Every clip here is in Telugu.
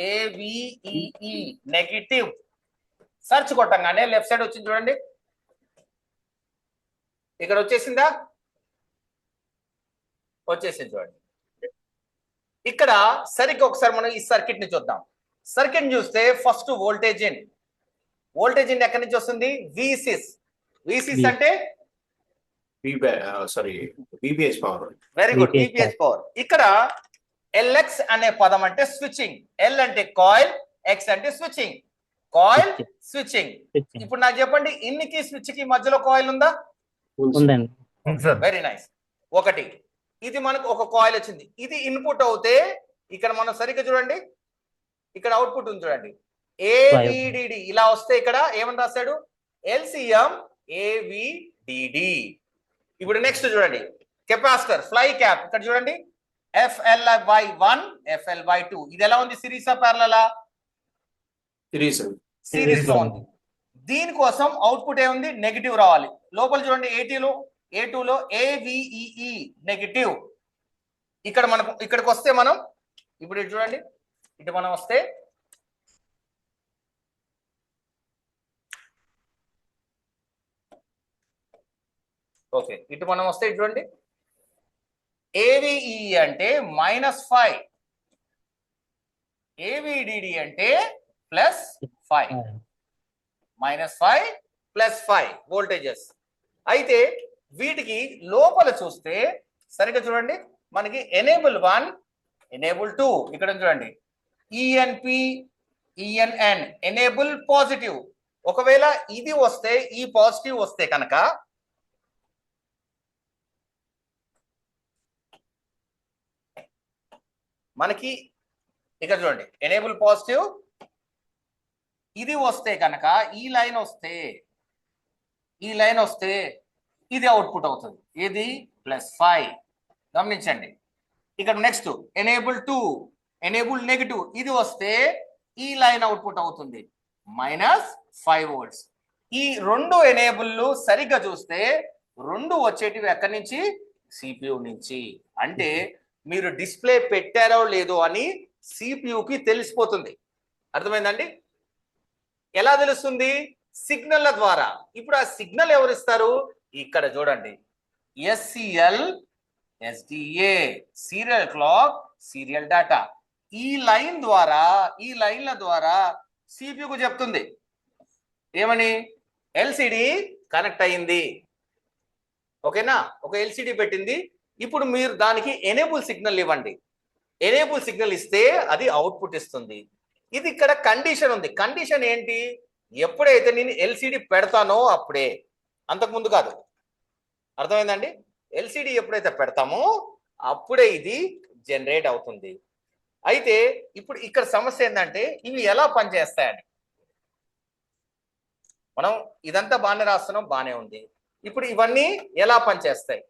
ఏవిఈఈ నెగటివ్. సర్చ్ కొట్టంగానే లెఫ్ట్ సైడ్ వచ్చింది చూడండి, ఇక్కడ వచ్చేసిందా? వచ్చేసింది చూడండి. ఇక్కడ సరిగ్గా ఒకసారి మనం ఈ సర్క్యూట్ ని చూద్దాం. సర్క్యూట్ చూస్తే ఫస్ట్ వోల్టేజ్ ఇన్ ఎక్కడి నుంచి వస్తుంది? విసిస్ అంటే VBH power. Very good, VPH power. ఇక్కడ ఎల్ఎక్స్ అనే పదం అంటే స్విచ్చింగ్. ఎల్ అంటే కాయిల్, ఎక్స్ అంటే స్విచ్చింగ్. Coil switching. ఇప్పుడు నాకు చెప్పండి, ఇన్నికి స్విచ్ కి మధ్యలో కాయిల్ ఉందా? Very nice. ఒకటి, ఇది మనకు ఒక కాయిల్ వచ్చింది, ఇది ఇన్పుట్ అవుతే ఇక్కడ మనం సరిగ్గా చూడండి, ఇక్కడ అవుట్పుట్ ఉంది చూడండి, ఏవిడిడి. ఇలా వస్తే ఇక్కడ ఏమని రాశాడు? LCM AVDD. ఇప్పుడు నెక్స్ట్ చూడండి, కెపాసిటర్ ఫ్లై క్యాప్. ఇక్కడ చూడండి, FLY1 FLY2. ఇది ఎలా ఉంది? సిరీసా ప్యారలలా? సిరీస్ లో ఉంది. దీనికోసం అవుట్పుట్ ఏముంది? నెగిటివ్ రావాలి. లోపల చూడండి, A2లో ఏవిఈఈ నెగిటివ్. ఇక్కడ మనకు ఇక్కడికి వస్తే మనం ఇప్పుడు ఇటు చూడండి, ఇటు మనం వస్తే ఓకే, ఇటు మనం వస్తే ఇటు చూడండి, ఏవిఈ అంటే -5, ఏవిడిడి అంటే +5, -5 +5 వోల్టేజెస్. అయితే వీటికి లోపల చూస్తే సరిగ్గా చూడండి, మనకి ఎనేబుల్ 1 ఎనేబుల్ 2 ఇక్కడ చూడండి, ఈఎన్పి ఈఎన్ఎన్ ఎనేబుల్ పాజిటివ్. ఒకవేళ ఇది వస్తే, ఈ పాజిటివ్ వస్తే కనుక మనకి ఇక్కడ చూడండి, ఎనేబుల్ పాజిటివ్. ఇది వస్తే కనుక ఈ లైన్ వస్తే ఇది అవుట్పుట్ అవుతుంది, ఇది +5. గమనించండి. ఇక్కడ నెక్స్ట్ ఎనేబుల్ 2 ఎనేబుల్ నెగిటివ్. ఇది వస్తే ఈ లైన్ అవుట్పుట్ అవుతుంది, -5 volts. ఈ రెండు ఎనేబుల్లు సరిగ్గా చూస్తే రెండు వచ్చేటివి ఎక్కడి నుంచి? సిపియు నుంచి. అంటే మీరు డిస్ప్లే పెట్టారో లేదో అని సిపియుకి తెలిసిపోతుంది. అర్థమైందండి? ఎలా తెలుస్తుంది? సిగ్నల్ ద్వారా. ఇప్పుడు ఆ సిగ్నల్ ఎవరు ఇస్తారు? ఇక్కడ చూడండి, SCL SDA serial clock serial data. ఈ లైన్ల ద్వారా సిపియుకు చెప్తుంది ఏమని? ఎల్సిడి కనెక్ట్ అయింది. ఓకేనా? ఒక ఎల్సిడి పెట్టింది. ఇప్పుడు మీరు దానికి ఎనేబుల్ సిగ్నల్ ఇవ్వండి. ఎనేబుల్ సిగ్నల్ ఇస్తే అది అవుట్పుట్ ఇస్తుంది. ఇది ఇక్కడ కండిషన్ ఉంది. కండిషన్ ఏంటి? ఎప్పుడైతే నేను ఎల్సిడి పెడతానో అప్పుడే, అంతకుముందు కాదు. అర్థమైందండి? ఎల్సిడి ఎప్పుడైతే పెడతామో అప్పుడే ఇది జనరేట్ అవుతుంది. అయితే ఇప్పుడు ఇక్కడ సమస్య ఏంటంటే, ఇవి ఎలా పనిచేస్తాయని. మనం ఇదంతా బాగానే రాస్తున్నాం, బాగానే ఉంది. ఇప్పుడు ఇవన్నీ ఎలా పనిచేస్తాయి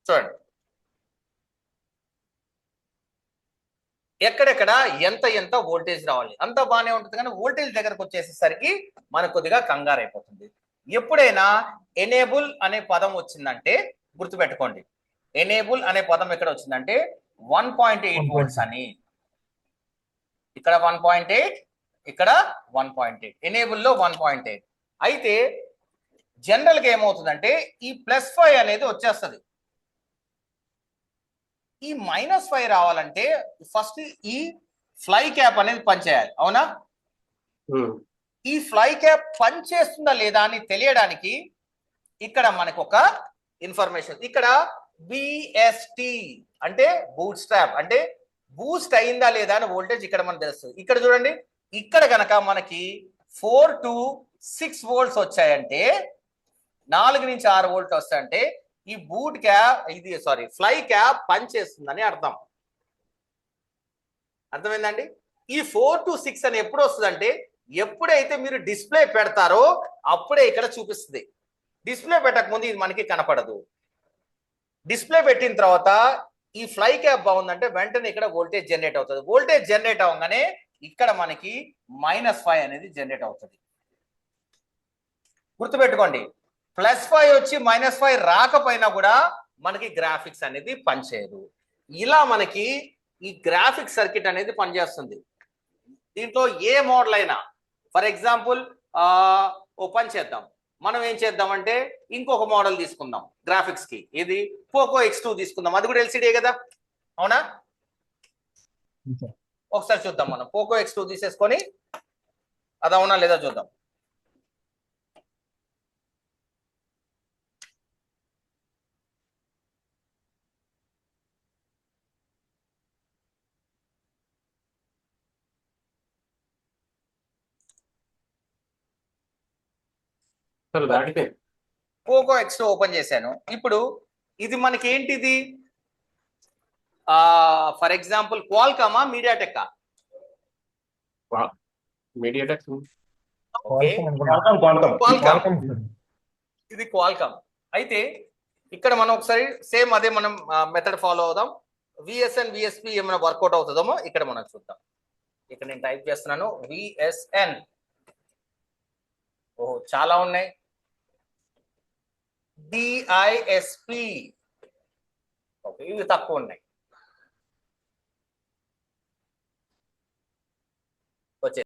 చూడండి. ఎక్కడెక్కడ ఎంత వోల్టేజ్ రావాలి, అంతా బాగానే ఉంటుంది. కానీ వోల్టేజ్ దగ్గరకు వచ్చేసేసరికి మనకు కొద్దిగా కంగారు అయిపోతుంది. ఎప్పుడైనా ఎనేబుల్ అనే పదం వచ్చిందంటే గుర్తుపెట్టుకోండి, ఎనేబుల్ అనే పదం ఎక్కడ వచ్చిందంటే 1.8 volts అని. ఇక్కడ 1.8, ఇక్కడ 1.8, ఎనేబుల్లో 1.8. అయితే జనరల్గా ఏమవుతుందంటే ఈ +5 అనేది వచ్చేస్తుంది. ఈ -5 రావాలంటే ఫస్ట్ ఈ ఫ్లై క్యాప్ అనేది పనిచేయాలి. అవునా? ఈ ఫ్లై క్యాప్ పనిచేస్తుందా లేదా అని తెలియడానికి ఇక్కడ మనకు ఒక ఇన్ఫర్మేషన్. ఇక్కడ BST అంటే బూట్ స్ట్రాప్, అంటే బూస్ట్ అయిందా లేదా అని వోల్టేజ్ ఇక్కడ మనకు తెలుస్తుంది. ఇక్కడ చూడండి, ఇక్కడ కనుక మనకి 4 to 6 volts వచ్చాయంటే, 4 నుంచి 6 volts వస్తాయంటే ఈ బూట్ క్యాప్ ఫ్లై క్యాప్ పనిచేస్తుందని అర్థం. అర్థమైందండి? ఈ 4 to 6 అని ఎప్పుడు వస్తుందంటే, ఎప్పుడైతే మీరు డిస్ప్లే పెడతారో అప్పుడే ఇక్కడ చూపిస్తుంది. డిస్ప్లే పెట్టక ముందు ఇది మనకి కనపడదు. డిస్ప్లే పెట్టిన తర్వాత ఈ ఫ్లై క్యాప్ బాగుందంటే వెంటనే ఇక్కడ వోల్టేజ్ జనరేట్ అవుతుంది. వోల్టేజ్ జనరేట్ అవ్వగానే ఇక్కడ మనకి -5 అనేది జనరేట్ అవుతుంది. గుర్తుపెట్టుకోండి, +5 వచ్చి -5 రాకపోయినా కూడా మనకి గ్రాఫిక్స్ అనేది పనిచేయదు. ఇలా మనకి ఈ గ్రాఫిక్ సర్క్యూట్ అనేది పనిచేస్తుంది. దీంట్లో ఏ మోడల్ అయినా, ఫర్ ఎగ్జాంపుల్ ఓ పని చేద్దాం, మనం ఏం చేద్దామంటే ఇంకొక మోడల్ తీసుకుందాం గ్రాఫిక్స్ కి. ఇది పోకో X2 తీసుకుందాం, అది కూడా ఎల్సిడే కదా, అవునా? ఒకసారి చూద్దాం, మనం పోకో X2 తీసేసుకొని అది అవునా లేదా చూద్దాం. పోకో X2 ఓపెన్ చేశాను. ఇప్పుడు ఇది మనకి ఏంటిది, ఫర్ ఎగ్జాంపుల్ క్వాల్కామా మీడియాటెక్? మీడియాటెక్. Okay, Qualcomm. ఇది క్వాల్కామ్. అయితే ఇక్కడ మనం ఒకసారి సేమ్ అదే మనం మెథడ్ ఫాలో అవుదాం. విఎస్ఎన్ విఎస్పి ఏమైనా వర్కౌట్ అవుతుందేమో ఇక్కడ మనం చూద్దాం. ఇక్కడ నేను టైప్ చేస్తున్నాను విఎస్ఎన్. ఓహో, చాలా ఉన్నాయి. డిఐఎస్పి, ఓకే, ఇవి తక్కువ ఉన్నాయి.